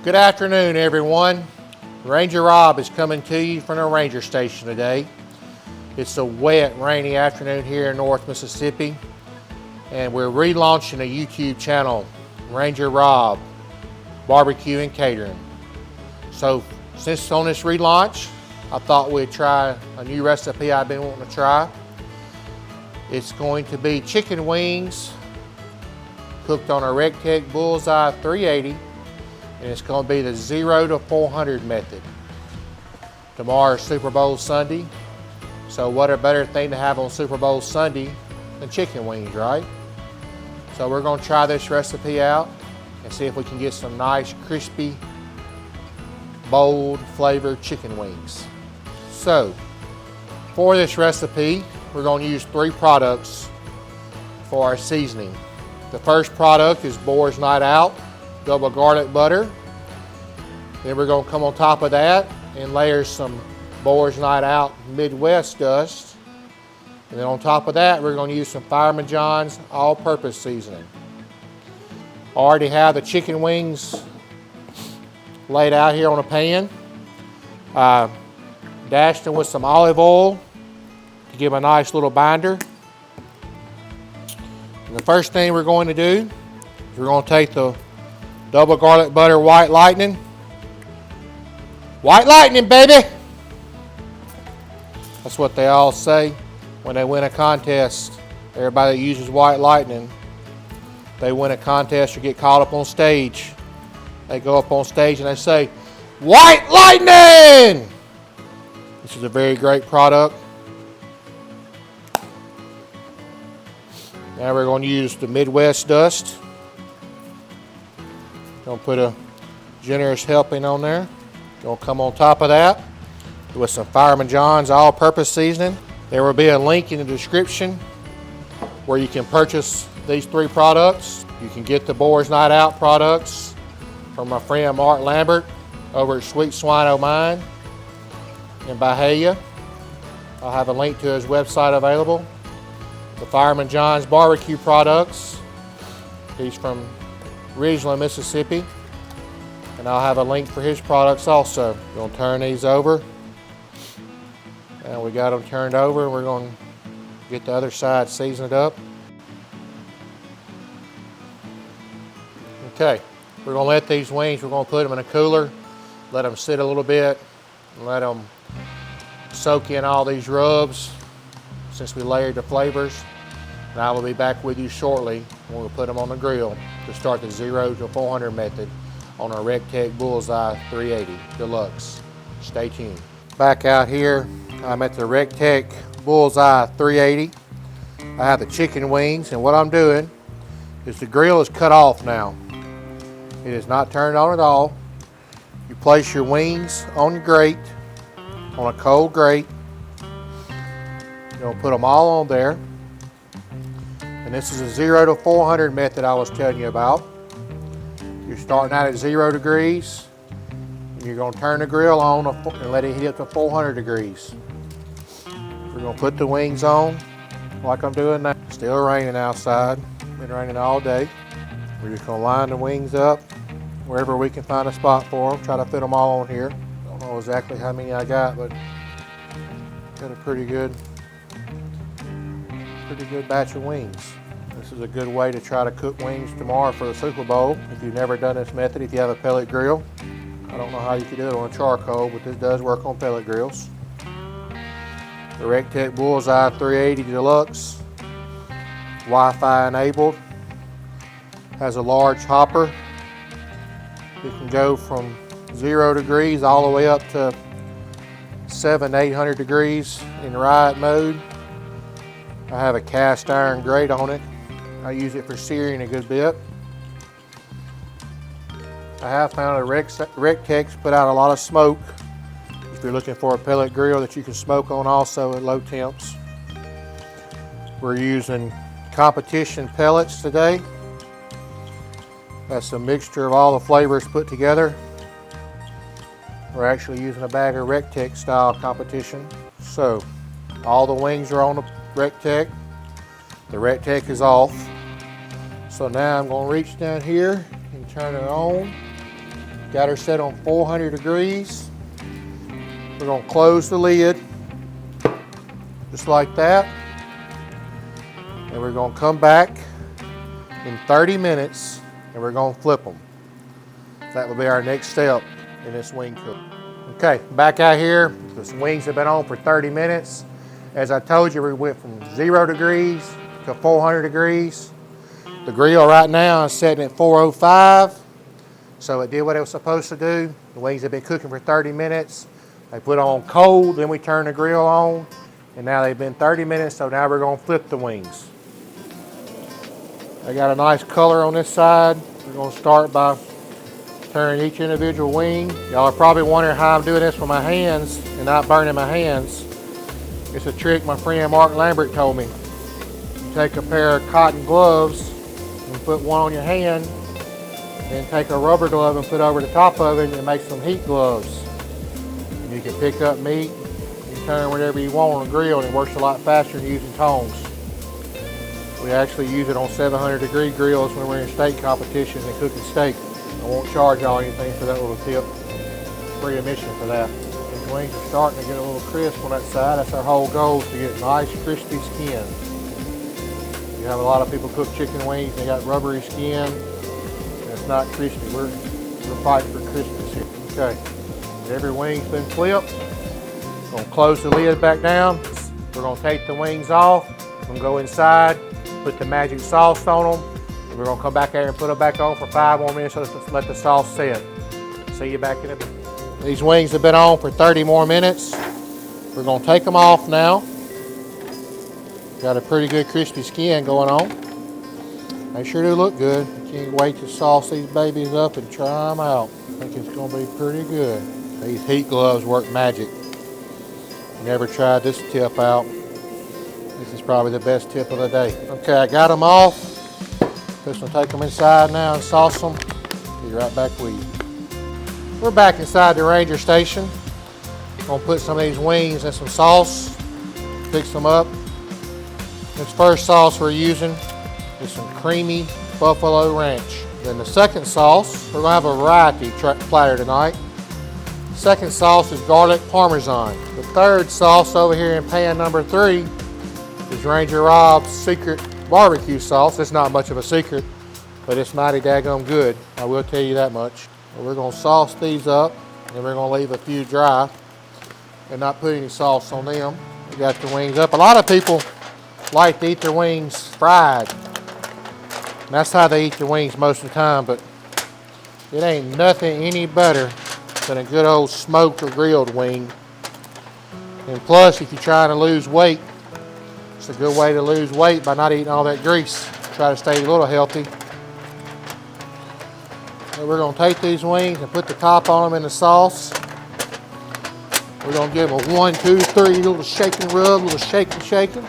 Good afternoon, everyone. Ranger Rob is coming to you from the ranger station today. It's a wet, rainy afternoon here in North Mississippi, and we're relaunching a YouTube channel, Ranger Rob Barbecue and Catering. So since on this relaunch, I thought we'd try a new recipe I've been wanting to try. It's going to be chicken wings cooked on a Recteq Bullseye 380, and it's going to be the 0 to 400 method. Tomorrow's Super Bowl Sunday, so what a better thing to have on Super Bowl Sunday than chicken wings, right? So we're going to try this recipe out and see if we can get some nice, crispy, bold, flavored chicken wings. So, for this recipe, we're going to use 3 products for our seasoning. The first product is Boars Night Out double garlic butter. Then we're going to come on top of that and layer some Boars Night Out Midwest dust. And then on top of that, we're going to use some Fireman all-purpose seasoning. I already have the chicken wings laid out here on a pan. Dashed them with some olive oil to give a nice little binder. And the first thing we're going to do is we're going to take the double garlic butter white lightning. White lightning, baby! That's what they all say when they win a contest. Everybody that uses white lightning, they win a contest or get called up on stage. They go up on stage and they say, "White lightning!" This is a very great product. Now we're going to use the Midwest dust. Going to put a generous helping on there. Going to come on top of that with some Fireman all-purpose seasoning. There will be a link in the description where you can purchase these 3 products. You can get the Boars Night Out products from my friend Mark Lambert over at Sweet Swine O' Mine in Bahia. I'll have a link to his website available. The Fireman barbecue products. He's from Ridgeland, Mississippi. And I'll have a link for his products also. We're going to turn these over. And we got them turned over. We're going to get the other side seasoned up. Okay, we're going to let these wings, we're going to put them in a cooler, let them sit a little bit, and let them soak in all these rubs since we layered the flavors. And I will be back with you shortly when we put them on the grill to start the 0 to 400 method on our Recteq Bullseye 380 Deluxe. Stay tuned. Back out here, I'm at the Recteq Bullseye 380. I have the chicken wings, and what I'm doing is the grill is cut off now. It is not turned on at all. You place your wings on your grate, on a cold grate. You're going to put them all on there. And this is a 0 to 400 method I was telling you about. You're starting out at 0 degrees. And you're going to turn the grill on and let it heat up to 400 degrees. We're going to put the wings on like I'm doing now. Still raining outside. Been raining all day. We're just going to line the wings up wherever we can find a spot for them. Try to fit them all on here. Don't know exactly how many I got, but got a pretty good batch of wings. This is a good way to try to cook wings tomorrow for the Super Bowl. If you've never done this method, if you have a pellet grill, I don't know how you could do it on a charcoal, but this does work on pellet grills. The Recteq Bullseye 380 Deluxe, Wi-Fi enabled, has a large hopper. It can go from 0 degrees all the way up to 700 to 800 degrees in riot mode. I have a cast iron grate on it. I use it for searing a good bit. I have found that Recteq's put out a lot of smoke. If you're looking for a pellet grill that you can smoke on also at low temps. We're using competition pellets today. That's a mixture of all the flavors put together. We're actually using a bag of Recteq style competition. So all the wings are on the Recteq. The Recteq is off. So now I'm going to reach down here and turn it on. Got her set on 400 degrees. We're gonna close the lid, just like that. And we're gonna come back in 30 minutes and we're gonna flip them. That will be our next step in this wing cook. Okay, back out here. The wings have been on for 30 minutes. As I told you, we went from 0 degrees to 400 degrees. The grill right now is setting at 405. So it did what it was supposed to do. The wings have been cooking for 30 minutes. They put on cold, then we turn the grill on, and now they've been 30 minutes, so now we're gonna flip the wings. I got a nice color on this side. We're gonna start by turning each individual wing. Y'all are probably wondering how I'm doing this with my hands and not burning my hands. It's a trick my friend Mark Lambert told me. You take a pair of cotton gloves and put one on your hand, then take a rubber glove and put over the top of it and make some heat gloves. And you can pick up meat, you turn whatever you want on the grill, and it works a lot faster than using tongs. We actually use it on 700-degree grills when we're in steak competitions and cooking steak. I won't charge y'all anything for that little tip. Free admission for that. These wings are starting to get a little crisp on that side. That's our whole goal, is to get nice crispy skin. You have a lot of people cook chicken wings, they got rubbery skin. It's not crispy. We're fighting for crispness here. Okay, every wing's been flipped. We're gonna close the lid back down. We're gonna take the wings off. We're gonna go inside, put the magic sauce on them. And we're gonna come back there and put them back on for 5 more minutes so to let the sauce set. See you back in a minute. These wings have been on for 30 more minutes. We're gonna take them off now. Got a pretty good crispy skin going on. They sure do look good. Can't wait to sauce these babies up and try them out. I think it's gonna be pretty good. These heat gloves work magic. Never tried this tip out. This is probably the best tip of the day. Okay, I got them off. Just gonna take them inside now and sauce them. Be right back with you. We're back inside the Ranger station. Gonna put some of these wings in some sauce, fix them up. This first sauce we're using is some creamy buffalo ranch. Then the second sauce, we're gonna have a variety platter tonight. The second sauce is garlic parmesan. The third sauce over here in pan number 3 is Ranger Rob's secret barbecue sauce. It's not much of a secret, but it's mighty daggum good. I will tell you that much. So we're gonna sauce these up, and we're gonna leave a few dry and not put any sauce on them. We got the wings up. A lot of people like to eat their wings fried. And that's how they eat the wings most of the time, but it ain't nothing any better than a good old smoked or grilled wing. And plus, if you're trying to lose weight, it's a good way to lose weight by not eating all that grease. Try to stay a little healthy. So we're gonna take these wings and put the top on them in the sauce. We're gonna give them a 1, 2, 3 little shake and rub, little shake and shaking.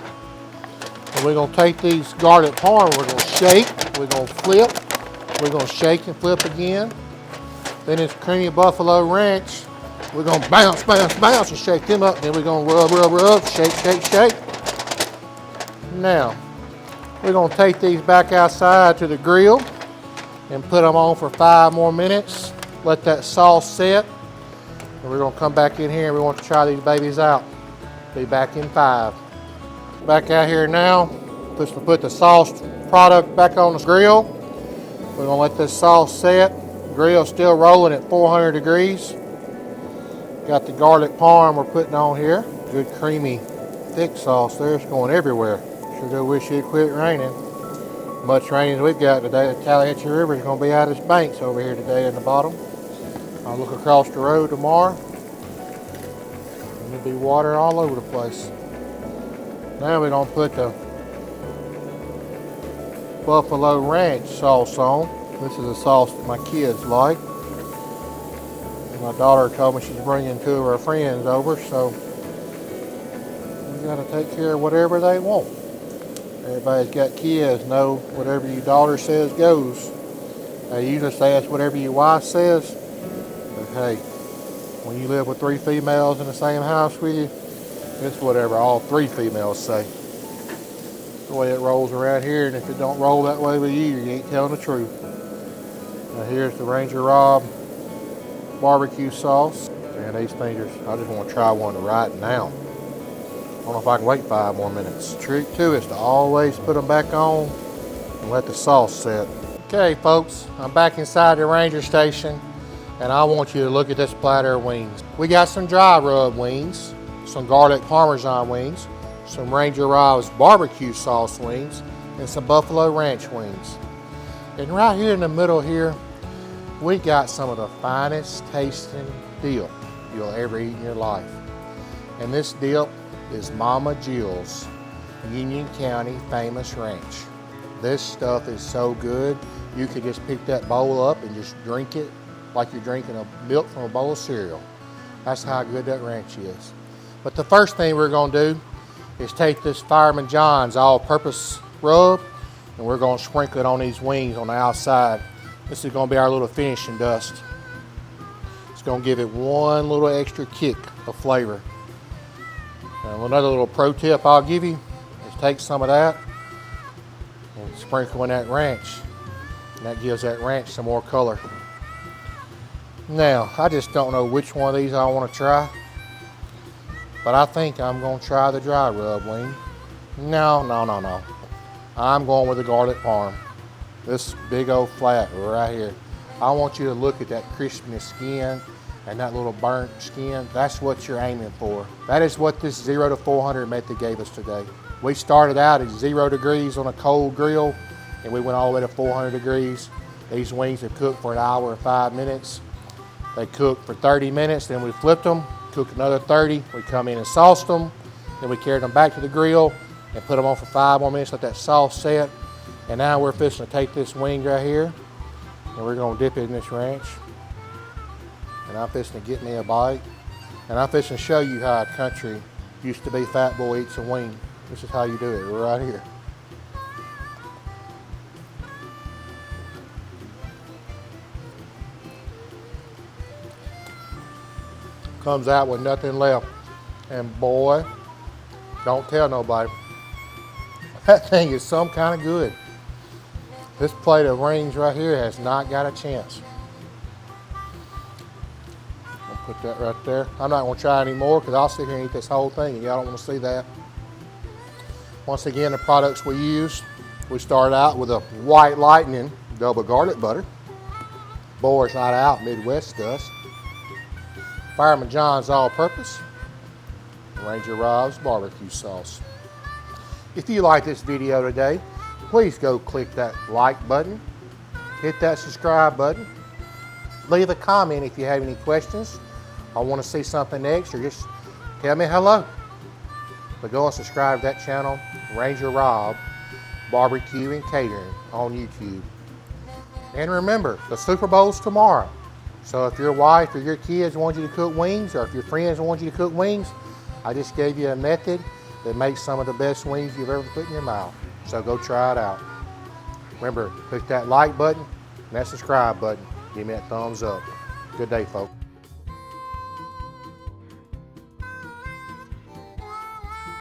And we're gonna take these garlic parm, we're gonna shake, we're gonna flip, we're gonna shake and flip again. Then this creamy buffalo ranch, we're gonna bounce, bounce, bounce and shake them up. Then we're gonna rub, rub, rub, shake, shake, shake. Now, we're gonna take these back outside to the grill and put them on for 5 more minutes. Let that sauce set. And we're gonna come back in here and we want to try these babies out. Be back in 5. Back out here now, just to put the sauce product back on the grill. We're gonna let this sauce set. The grill's still rolling at 400 degrees. Got the garlic parm we're putting on here. Good creamy, thick sauce there. It's going everywhere. Sure do wish it quit raining. Much rain as we've got today. The Tallahatchie River is gonna be out its banks over here today in the bottom. I'll look across the road tomorrow, and there'll be water all over the place. Now we're gonna put the buffalo ranch sauce on. This is a sauce that my kids like. And my daughter told me she's bringing 2 of her friends over, so we gotta take care of whatever they want. Everybody's got kids, know whatever your daughter says goes. They usually say it's whatever your wife says. But hey, when you live with 3 females in the same house with you, it's whatever all 3 females say. The way it rolls around here, and if it don't roll that way with you, you ain't telling the truth. Now here's the Ranger Rob barbecue sauce. Man, these things are, I just want to try one right now. I don't know if I can wait 5 more minutes. The trick too is to always put them back on and let the sauce set. Okay folks, I'm back inside the Ranger station and I want you to look at this platter of wings. We got some dry rub wings, some garlic parmesan wings, some Ranger Rob's barbecue sauce wings, and some buffalo ranch wings. And right here in the middle here, we got some of the finest tasting dip you'll ever eat in your life. And this dip is Mama Jill's Union County Famous Ranch. This stuff is so good, you could just pick that bowl up and just drink it like you're drinking milk from a bowl of cereal. That's how good that ranch is. But the first thing we're gonna do is take this Fireman John's all-purpose rub and we're gonna sprinkle it on these wings on the outside. This is gonna be our little finishing dust. It's gonna give it one little extra kick of flavor. And another little pro tip I'll give you is take some of that and sprinkle in that ranch. And that gives that ranch some more color. Now, I just don't know which one of these I want to try, but I think I'm going to try the dry rub wing. No. I'm going with the garlic parm. This big old flat right here. I want you to look at that crispness skin and that little burnt skin. That's what you're aiming for. That is what this 0 to 400 method gave us today. We started out at 0 degrees on a cold grill and we went all the way to 400 degrees. These wings have cooked for 1 hour and 5 minutes. They cooked for 30 minutes, then we flipped them, cooked another 30. We come in and sauced them, then we carried them back to the grill and put them on for 5 more minutes, let that sauce set. And now we're fixing to take this wing right here and we're gonna dip it in this ranch. And I'm fixing to get me a bite. And I'm fixing to show you how a country used to be fat boy eats a wing. This is how you do it right here. Comes out with nothing left. And boy, don't tell nobody. That thing is some kind of good. This plate of wings right here has not got a chance. I'll put that right there. I'm not gonna try anymore because I'll sit here and eat this whole thing and y'all don't wanna see that. Once again, the products we used, we started out with a White Lightning double garlic butter. Boars Not Out Midwest dust. Fireman John's all-purpose, Ranger Rob's barbecue sauce. If you like this video today, please go click that like button, hit that subscribe button, leave a comment if you have any questions, I want to see something next, or just tell me hello. But go and subscribe to that channel, Ranger Rob Barbecue and Catering on YouTube. And remember, the Super Bowl's tomorrow. So if your wife or your kids want you to cook wings, or if your friends want you to cook wings, I just gave you a method that makes some of the best wings you've ever put in your mouth. So go try it out. Remember, click that like button and that subscribe button. Give me that thumbs up. Good day, folks.